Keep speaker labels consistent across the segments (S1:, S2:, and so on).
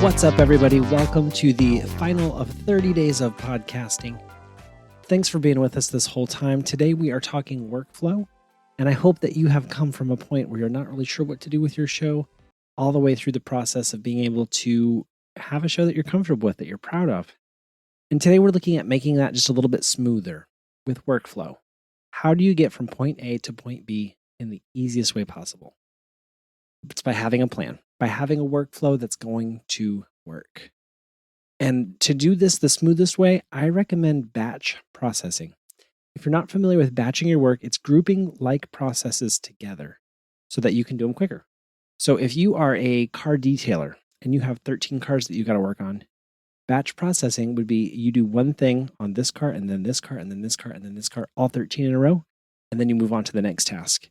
S1: What's up, everybody? Welcome to the final of 30 days of podcasting. Thanks for being with us this whole time. Today we are talking workflow, and I hope that you have come from a point where you're not really sure what to do with your show, all the way through the process of being able to have a show that you're comfortable with, that you're proud of. And today we're looking at making that just a little bit smoother with workflow. How do you get from point A to point B in the easiest way possible? It's by having a plan, by having a workflow that's going to work. And to do this the smoothest way, I recommend batch processing. If you're not familiar with batching your work, it's grouping like processes together so that you can do them quicker. So if you are a car detailer and you have 13 cars that you got to work on, batch processing would be you do one thing on this car and then this car and then this car and then this car, all 13 in a row, and then you move on to the next task.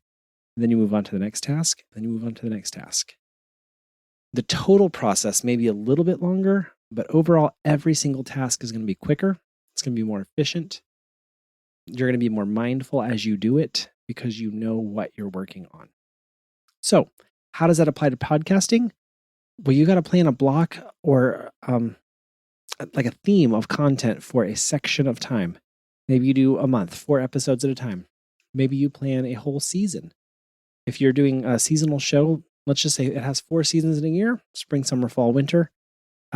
S1: And then you move on to the next task, and then you move on to the next task. The total process may be a little bit longer, but overall, every single task is going to be quicker. It's going to be more efficient. You're going to be more mindful as you do it because you know what you're working on. So, how does that apply to podcasting? Well, you got to plan a block or like a theme of content for a section of time. Maybe you do a month, 4 episodes at a time. Maybe you plan a whole season. If you're doing a seasonal show, let's just say it has 4 seasons in a year, spring, summer, fall, winter,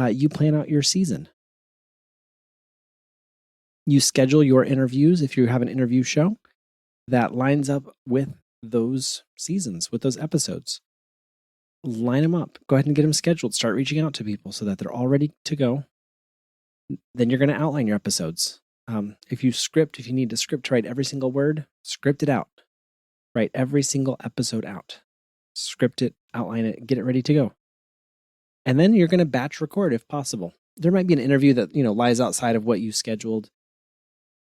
S1: you plan out your season. You schedule your interviews if you have an interview show that lines up with those seasons, with those episodes. Line them up. Go ahead and get them scheduled. Start reaching out to people so that they're all ready to go. Then you're going to outline your episodes. If you need to script write every single word, script it out. Write every single episode out. Script it, outline it, get it ready to go. And then you're going to batch record if possible. There might be an interview that, lies outside of what you scheduled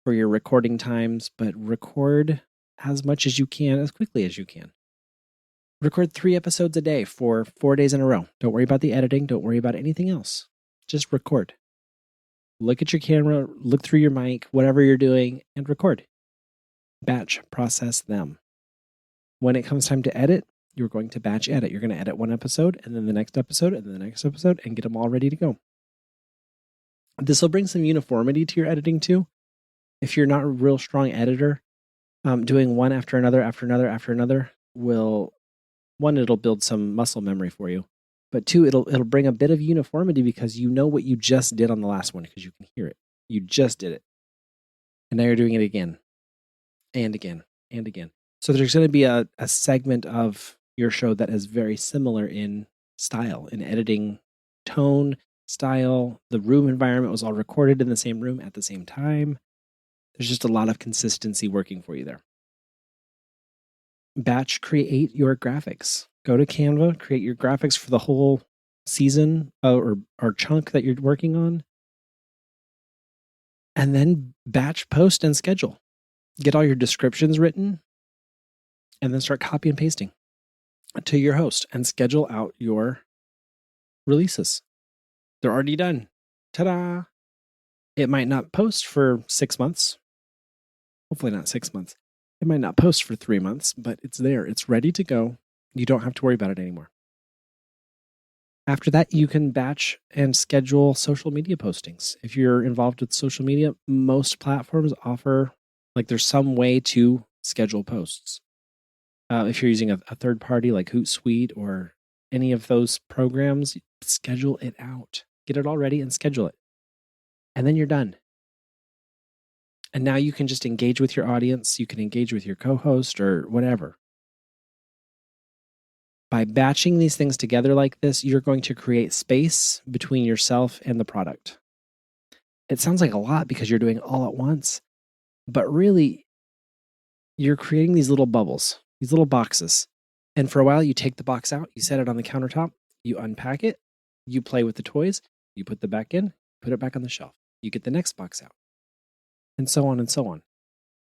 S1: for your recording times, but record as much as you can, as quickly as you can. Record 3 episodes a day for 4 days in a row. Don't worry about the editing. Don't worry about anything else. Just record. Look at your camera, look through your mic, whatever you're doing, and record. Batch process them. When it comes time to edit, you're going to batch edit. You're going to edit 1 episode, and then the next episode, and then the next episode, and get them all ready to go. This will bring some uniformity to your editing too. If you're not a real strong editor, doing one after another, will, 1, it'll build some muscle memory for you. But 2, it'll bring a bit of uniformity because you know what you just did on the last one because you can hear it. You just did it. And now you're doing it again and again and again. So there's going to be a segment of your show that is very similar in style, in editing, tone, style. The room environment was all recorded in the same room at the same time. There's just a lot of consistency working for you there. Batch create your graphics. Go to Canva, create your graphics for the whole season or chunk that you're working on. And then batch post and schedule. Get all your descriptions written. And then start copy and pasting to your host and schedule out your releases. They're already done. Ta-da! It might not post for 6 months. Hopefully not 6 months. It might not post for 3 months, but it's there. It's ready to go. You don't have to worry about it anymore. After that, you can batch and schedule social media postings. If you're involved with social media, most platforms offer, there's some way to schedule posts. If you're using a third party like Hootsuite or any of those programs, schedule it out. Get it all ready and schedule it. And then you're done. And now you can just engage with your audience. You can engage with your co-host or whatever. By batching these things together like this, you're going to create space between yourself and the product. It sounds like a lot because you're doing it all at once, but really, you're creating these little bubbles. These little boxes. And for a while, you take the box out, you set it on the countertop, you unpack it, you play with the toys, you put them back in, put it back on the shelf. You get the next box out. And so on and so on.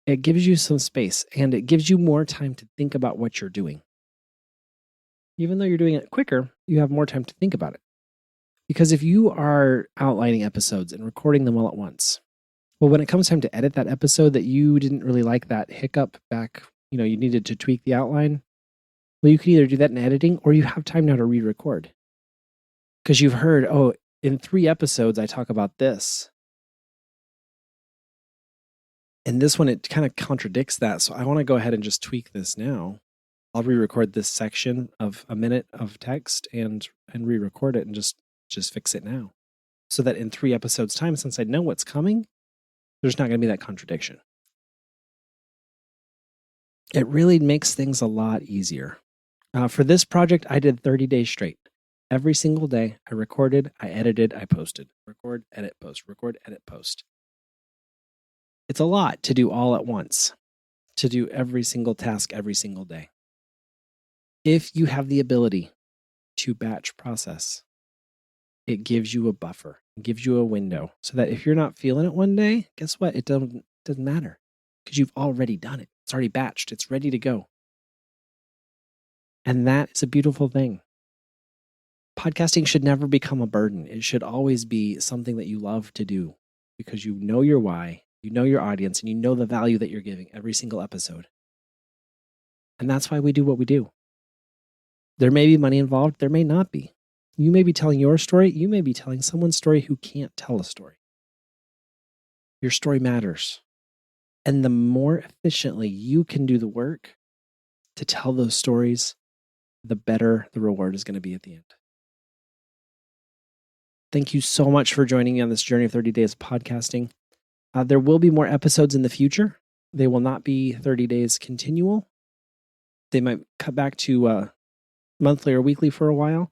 S1: It gives you some space and it gives you more time to think about what you're doing. Even though you're doing it quicker, you have more time to think about it. Because if you are outlining episodes and recording them all at once, well, when it comes time to edit that episode that you didn't really like that hiccup back, you needed to tweak the outline, well, you can either do that in editing or you have time now to re-record. Because you've heard, oh, in 3 episodes, I talk about this. And this one, it kind of contradicts that. So I want to go ahead and just tweak this now. I'll re-record this section of a minute of text and re-record it and just fix it now. So that in 3 episodes' time, since I know what's coming, there's not going to be that contradiction. It really makes things a lot easier. For this project, I did 30 days straight. Every single day, I recorded, I edited, I posted. Record, edit, post. Record, edit, post. It's a lot to do all at once, to do every single task every single day. If you have the ability to batch process, it gives you a buffer, it gives you a window, so that if you're not feeling it one day, guess what? It doesn't matter because you've already done it. It's already batched. It's ready to go. And that is a beautiful thing. Podcasting should never become a burden. It should always be something that you love to do because you know your why, you know your audience, and you know the value that you're giving every single episode. And that's why we do what we do. There may be money involved. There may not be. You may be telling your story. You may be telling someone's story who can't tell a story. Your story matters. And the more efficiently you can do the work to tell those stories, the better the reward is going to be at the end. Thank you so much for joining me on this journey of 30 days of podcasting. There will be more episodes in the future. They will not be 30 days continual. They might cut back to monthly or weekly for a while,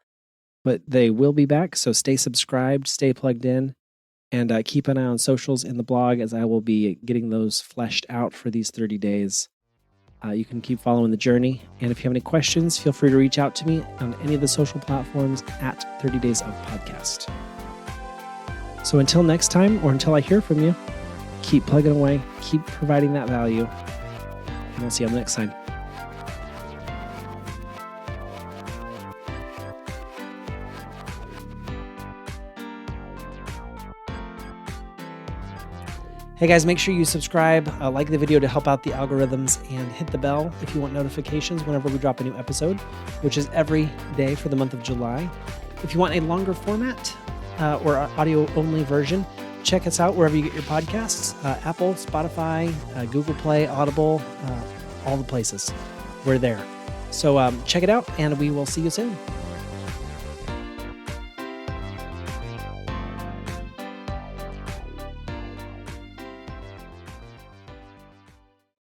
S1: but they will be back. So stay subscribed, stay plugged in, and keep an eye on socials in the blog as I will be getting those fleshed out for these 30 days. You can keep following the journey. And if you have any questions, feel free to reach out to me on any of the social platforms at 30 Days of Podcast. So until next time, or until I hear from you, keep plugging away, keep providing that value, and I'll see you on the next time. Hey guys, make sure you subscribe, like the video to help out the algorithms, and hit the bell if you want notifications whenever we drop a new episode, which is every day for the month of July. If you want a longer format or audio-only version, check us out wherever you get your podcasts, Apple, Spotify, Google Play, Audible, all the places. We're there. So check it out, and we will see you soon.